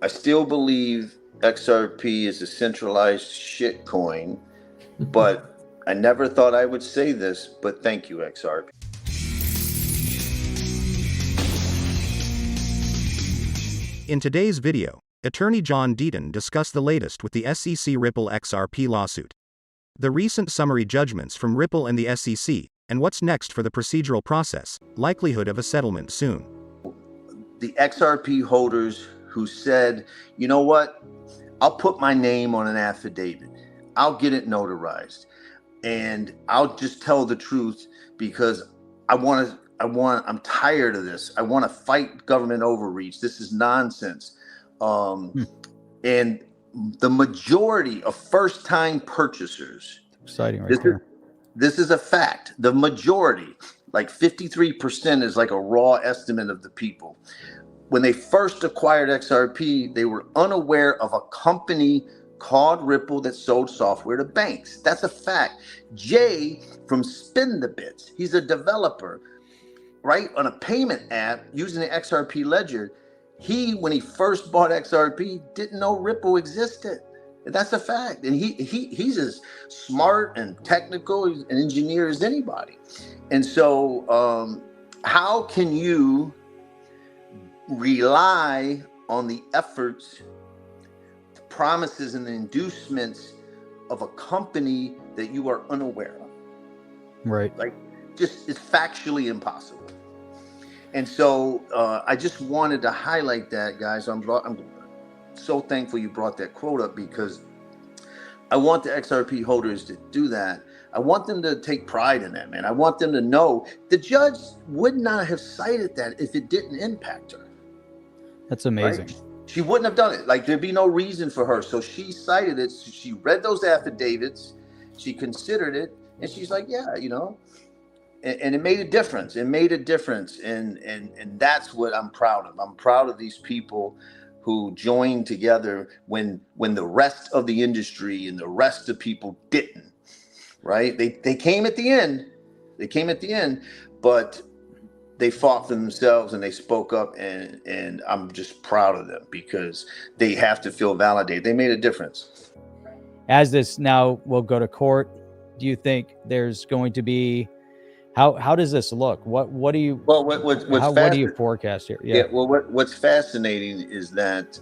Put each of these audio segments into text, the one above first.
I still believe XRP is a centralized shit coin, but I never thought I would say this, but thank you, XRP. In today's video, Attorney John Deaton discussed the latest with the SEC Ripple XRP lawsuit, the recent summary judgments from Ripple and the SEC, and what's next for the procedural process, likelihood of a settlement soon. The XRP holders who said, you know what, I'll put my name on an affidavit, I'll get it notarized, and I'll just tell the truth because I'm tired of this. I want to fight government overreach. This is nonsense. And the majority of first-time purchasers, exciting right there. This is a fact. The majority, like 53% is like a raw estimate of the people. When they first acquired XRP, they were unaware of a company called Ripple that sold software to banks. That's a fact. Jay from Spin the Bits, he's a developer, right, on a payment app using the XRP ledger. When he first bought XRP, didn't know Ripple existed. That's a fact. And he's as smart and technical an engineer as anybody. And so how can you rely on the efforts, promises, and the inducements of a company that you are unaware of? Right. Like, just, it's factually impossible. And so I just wanted to highlight that, guys. I'm so thankful you brought that quote up, because I want the XRP holders to do that. I want them to take pride in that, man. I want them to know the judge would not have cited that if it didn't impact her. That's amazing. Right? She wouldn't have done it. Like, there'd be no reason for her. So she cited it. She read those affidavits. She considered it. And she's like, yeah, you know. And it made a difference. It made a difference. And that's what I'm proud of. I'm proud of these people who joined together when the rest of the industry and the rest of people didn't. Right? They came at the end. They came at the end, but they fought for themselves and they spoke up, and I'm just proud of them because they have to feel validated. They made a difference. As this now will go to court, do you think there's going to be, how does this look? What do you, well, what do you forecast here? Yeah. Well, what's fascinating is that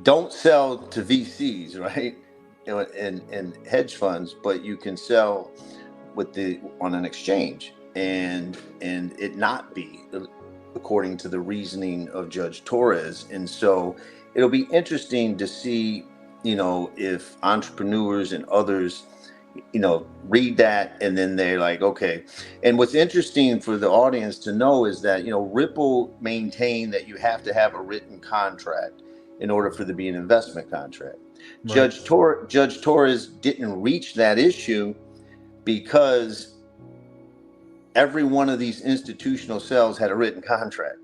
don't sell to VCs, right? And hedge funds, but you can sell on an exchange and it not be according to the reasoning of Judge Torres. And so it'll be interesting to see, if entrepreneurs and others, read that and then they're like, okay. And what's interesting for the audience to know is that, Ripple maintained that you have to have a written contract in order for there to be an investment contract. Right. Judge Torres didn't reach that issue because every one of these institutional sales had a written contract.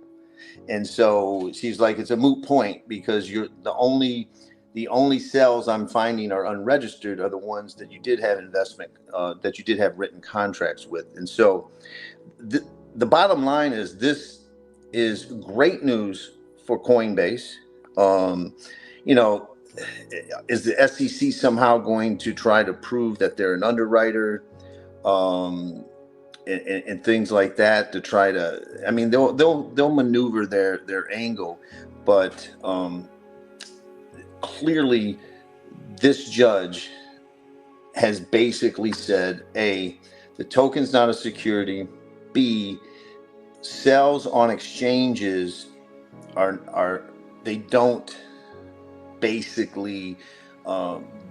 And so she's like, it's a moot point because you're the only sales I'm finding are unregistered are the ones that you did have that you did have written contracts with. And so the bottom line is this is great news for Coinbase. Is the SEC somehow going to try to prove that they're an underwriter, and things like that to try to? I mean, they'll maneuver their angle, but clearly, this judge has basically said: A, the token's not a security. B, sales on exchanges they don't basically,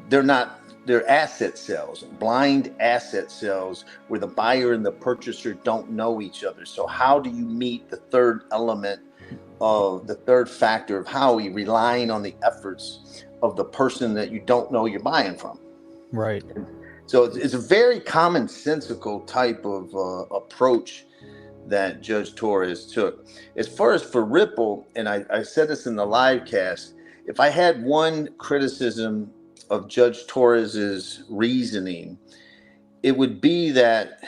they're asset sales, blind asset sales where the buyer and the purchaser don't know each other. So how do you meet the third element of the third factor of Howie, relying on the efforts of the person that you don't know you're buying from? Right. So it's a very commonsensical type of approach that Judge Torres took. As far as for Ripple, and I said this in the live cast, if I had one criticism of Judge Torres's reasoning, it would be that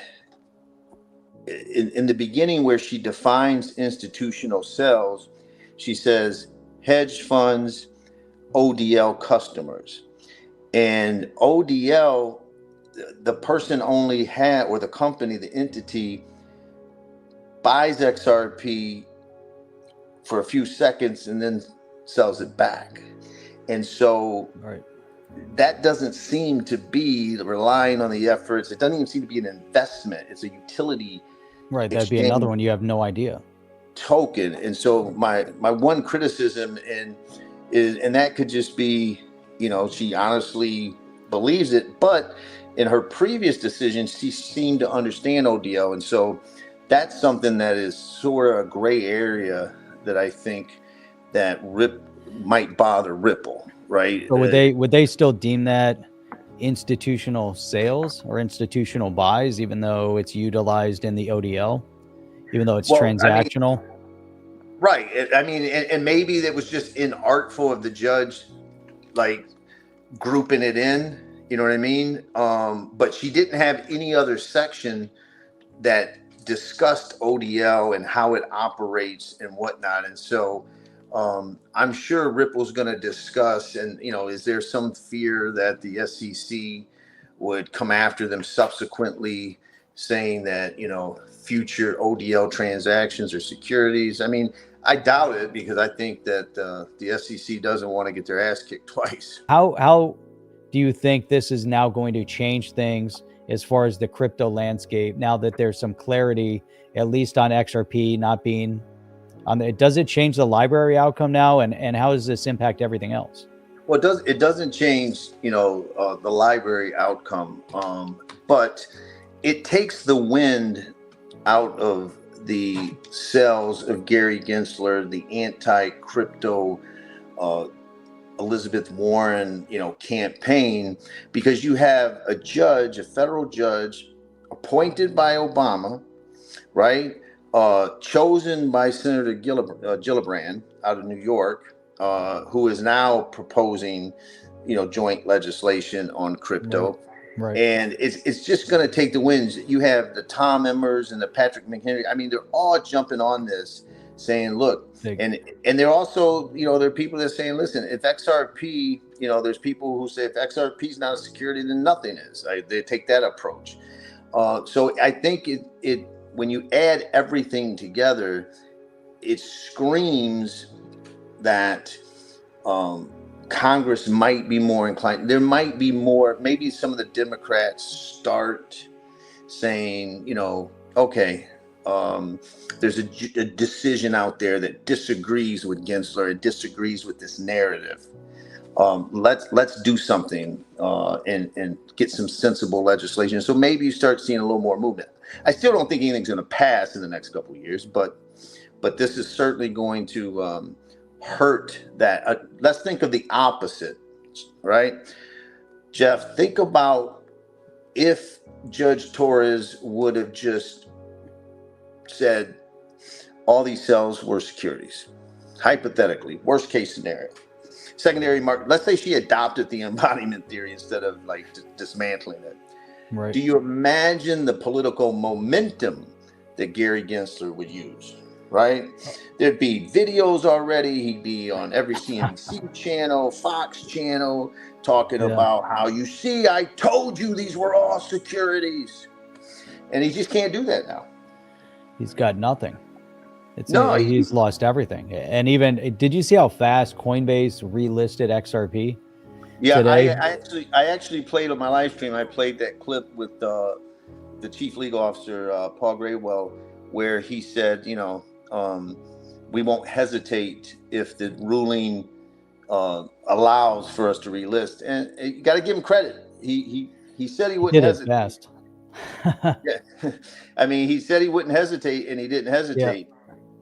in the beginning where she defines institutional sales, she says hedge funds, ODL customers. And ODL, the person only had, or the company, the entity buys XRP for a few seconds and then sells it back. And so that doesn't seem to be relying on the efforts. It doesn't even seem to be an investment. It's a utility. Right. That'd be another one. You have no idea. Token. And so my one criticism, and that could just be, she honestly believes it, but in her previous decisions, she seemed to understand ODL. And so that's something that is sort of a gray area that I think that might bother Ripple, right? So would they still deem that institutional sales or institutional buys, even though it's utilized in the ODL, even though it's transactional? Right. And maybe that was just inartful of the judge, like grouping it in, you know what I mean? But she didn't have any other section that discussed ODL and how it operates and whatnot. And so I'm sure Ripple's going to discuss, and, is there some fear that the SEC would come after them subsequently, saying that, future ODL transactions or securities? I mean, I doubt it, because I think that the SEC doesn't want to get their ass kicked twice. How do you think this is now going to change things as far as the crypto landscape, now that there's some clarity, at least on XRP not being on the, does it change the library outcome now? And how does this impact everything else? Well, it doesn't change, the library outcome, but it takes the wind out of the sails of Gary Gensler, the anti-crypto Elizabeth Warren, campaign, because you have a judge, a federal judge appointed by Obama, right? Chosen by Senator Gillibrand out of New York, who is now proposing, joint legislation on crypto. Right. And it's just going to take the wins. You have the Tom Emmers and the Patrick McHenry. I mean, they're all jumping on this, saying, look, and they're also, there are people that are saying, listen, if XRP, there's people who say if XRP is not a security, then nothing is. They take that approach. So I think it when you add everything together, it screams that Congress might be more inclined. There might be more, maybe some of the Democrats start saying, okay, there's a decision out there that disagrees with Gensler and disagrees with this narrative. Let's do something and get some sensible legislation. So maybe you start seeing a little more movement. I still don't think anything's going to pass in the next couple of years, but this is certainly going to hurt that. Let's think of the opposite, right? Jeff, think about if Judge Torres would have just said all these sales were securities, hypothetically, worst case scenario. Secondary market, let's say she adopted the embodiment theory instead of like dismantling it. Right. Do you imagine the political momentum that Gary Gensler would use? Right? There'd be videos already. He'd be on every CNBC channel, Fox channel, talking about how, you see, I told you these were all securities. And he just can't do that now. He's got nothing. He's lost everything. And even, did you see how fast Coinbase relisted XRP? Yeah, today? I actually played on my live stream. I played that clip with the chief legal officer, Paul Graywell, where he said, we won't hesitate if the ruling allows for us to relist. And you got to give him credit. He said he wouldn't hesitate. Fast. Yeah. I mean, he said he wouldn't hesitate, and he didn't hesitate. Yeah.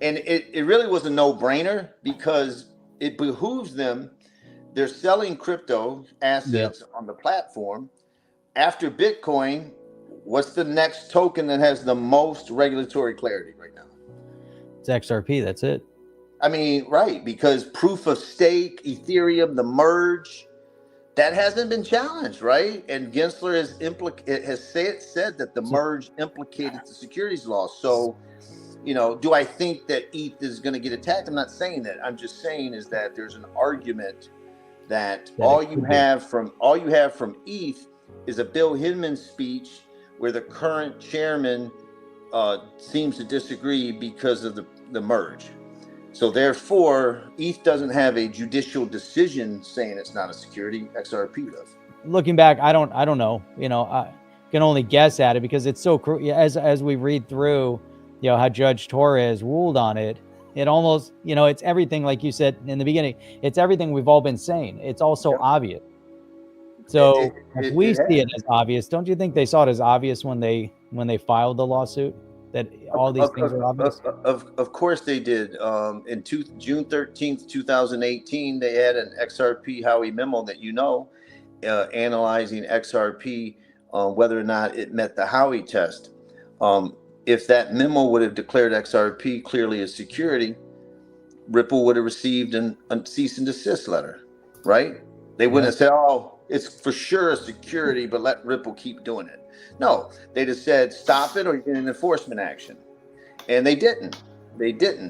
And it really was a no-brainer, because it behooves them. They're selling crypto assets on the platform. After Bitcoin, what's the next token that has the most regulatory clarity right now? It's XRP. That's it. I mean, right, because proof of stake, Ethereum, the merge, That hasn't been challenged, right? And Gensler has said that the merge implicated the securities law. So, do I think that ETH is going to get attacked? I'm not saying that. I'm just saying is that there's an argument that all you have from ETH is a Bill Hinman speech where the current chairman seems to disagree because of the merge. So therefore, ETH doesn't have a judicial decision saying it's not a security. XRP does. Looking back, I don't know. I can only guess at it because it's so as we read through, how Judge Torres ruled on it. It almost, it's everything like you said in the beginning. It's everything we've all been saying. It's also obvious. So if we see it as obvious, don't you think they saw it as obvious when they filed the lawsuit? That all these things are obvious? Of course they did. In June 13th, 2018, they had an XRP Howey memo that analyzing XRP, whether or not it met the Howey test. If that memo would have declared XRP clearly a security, Ripple would have received a cease and desist letter, right? They wouldn't have said, oh, it's for sure a security, but let Ripple keep doing it. No, they just said, stop it or you get an enforcement action. And they didn't.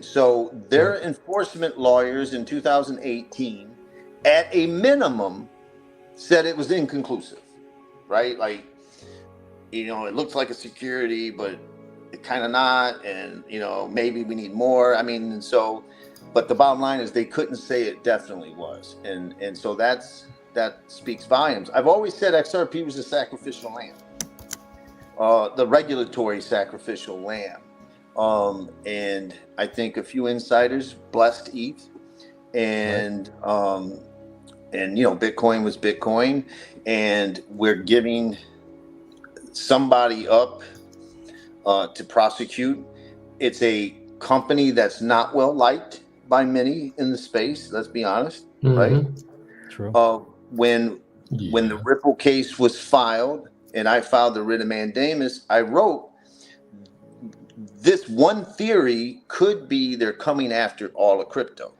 So their enforcement lawyers in 2018, at a minimum, said it was inconclusive, right? Like, it looks like a security, but it kind of not. And, maybe we need more. But the bottom line is they couldn't say it definitely was. And so that speaks volumes. I've always said XRP was a sacrificial lamb. The regulatory sacrificial lamb. And I think a few insiders blessed ETH, and Bitcoin was Bitcoin, and we're giving somebody up to prosecute. It's a company that's not well liked by many in the space. Let's be honest, right? True. When the Ripple case was filed, and I filed the writ of mandamus, I wrote, this one theory could be they're coming after all of crypto.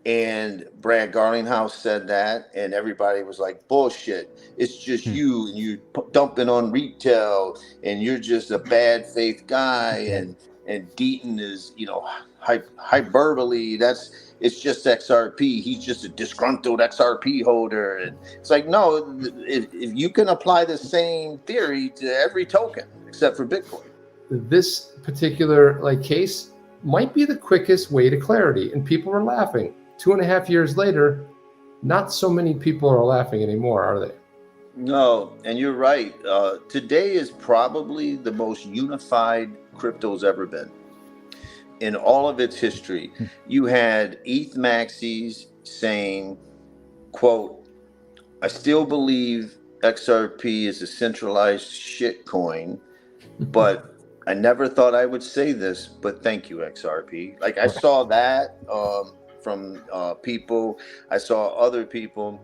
And Brad Garlinghouse said that, and everybody was like, bullshit. It's just you, and you dumping on retail, and you're just a bad faith guy, and Deaton is, hyperbole. It's just XRP. He's just a disgruntled XRP holder. And it's like, no, if you can apply the same theory to every token except for Bitcoin. This particular case might be the quickest way to clarity, and people are laughing. 2.5 years later, not so many people are laughing anymore, are they? No, and you're right. Today is probably the most unified crypto's ever been. In all of its history, you had ETH maxis saying, quote, I still believe XRP is a centralized shit coin, but I never thought I would say this, but thank you, XRP. Like, I saw that from people. I saw other people.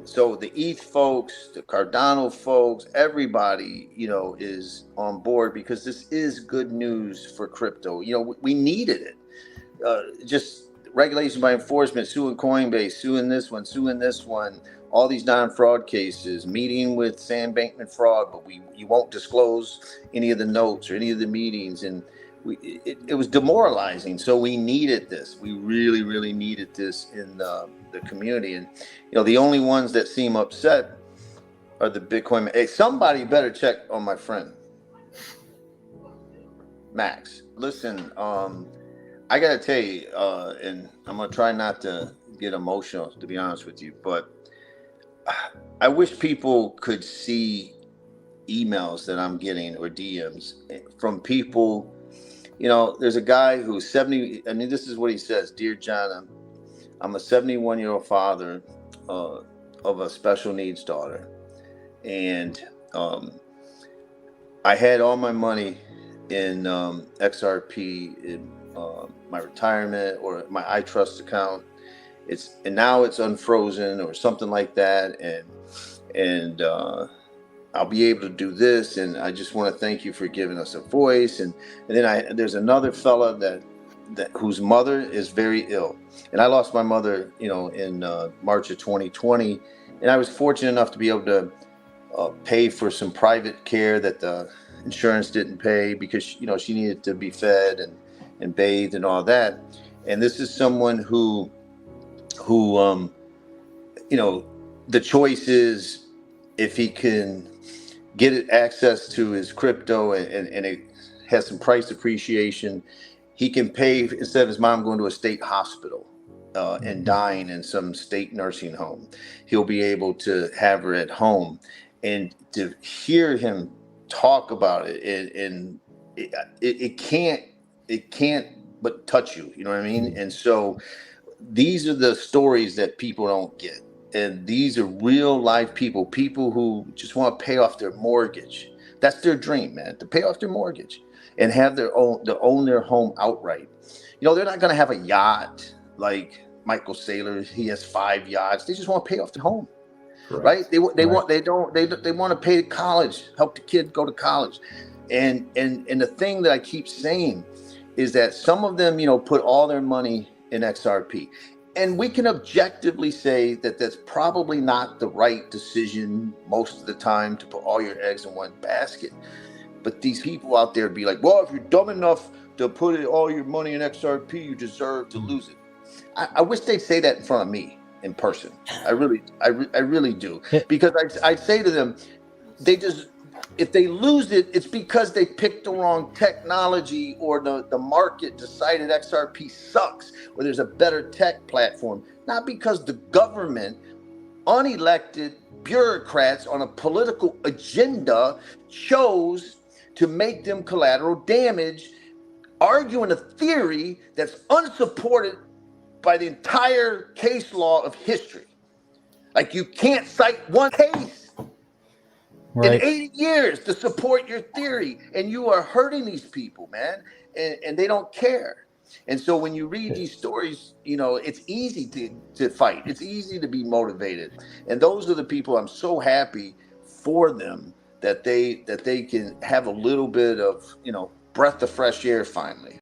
So the ETH folks, the Cardano folks, everybody, is on board because this is good news for crypto. We needed it. Just regulation by enforcement, suing Coinbase, suing this one, all these non-fraud cases, meeting with Sam Bankman-Fried, but you won't disclose any of the notes or any of the meetings. And it was demoralizing. So we needed this. We really, really needed this in the community. And, the only ones that seem upset are the Bitcoin. Hey, somebody better check on my friend, Max. Listen, I got to tell you, and I'm going to try not to get emotional, to be honest with you, but I wish people could see emails that I'm getting or DMs from people. There's a guy who's 70. I mean, this is what he says. Dear John, I'm a 71-year-old father of a special needs daughter. And I had all my money in XRP, in my retirement or my iTrust account. And now it's unfrozen or something like that. And I'll be able to do this, and I just want to thank you for giving us a voice. And then there's another fella whose mother is very ill. And I lost my mother, in March of 2020. And I was fortunate enough to be able to pay for some private care that the insurance didn't pay because, she needed to be fed and bathed and all that. And this is someone who the choice is if he can get access to his crypto and it has some price appreciation, he can pay instead of his mom going to a state hospital and dying in some state nursing home. He'll be able to have her at home, and to hear him talk about it, and it can't but touch you. You know what I mean? And so these are the stories that people don't get. And these are real life people who just want to pay off their mortgage. That's their dream, man, to pay off their mortgage and have to own their home outright. They're not going to have a yacht like Michael Saylor. He has 5 yachts. They just want to pay off the home, right? They want to pay college, help the kid go to college. And the thing that I keep saying is that some of them, put all their money in XRP. And we can objectively say that that's probably not the right decision most of the time to put all your eggs in one basket. But these people out there be like, well, if you're dumb enough to put all your money in XRP, you deserve to lose it. I wish they'd say that in front of me in person. I really do. Because I say to them, if they lose it, it's because they picked the wrong technology, or the market decided XRP sucks, or there's a better tech platform. Not because the government, unelected bureaucrats on a political agenda chose to make them collateral damage, arguing a theory that's unsupported by the entire case law of history. Like, you can't cite one case in 80 years to support your theory, and you are hurting these people, man, and they don't care. And so when you read these stories, it's easy to fight. It's easy to be motivated. And those are the people I'm so happy for them that they can have a little bit of, breath of fresh air finally.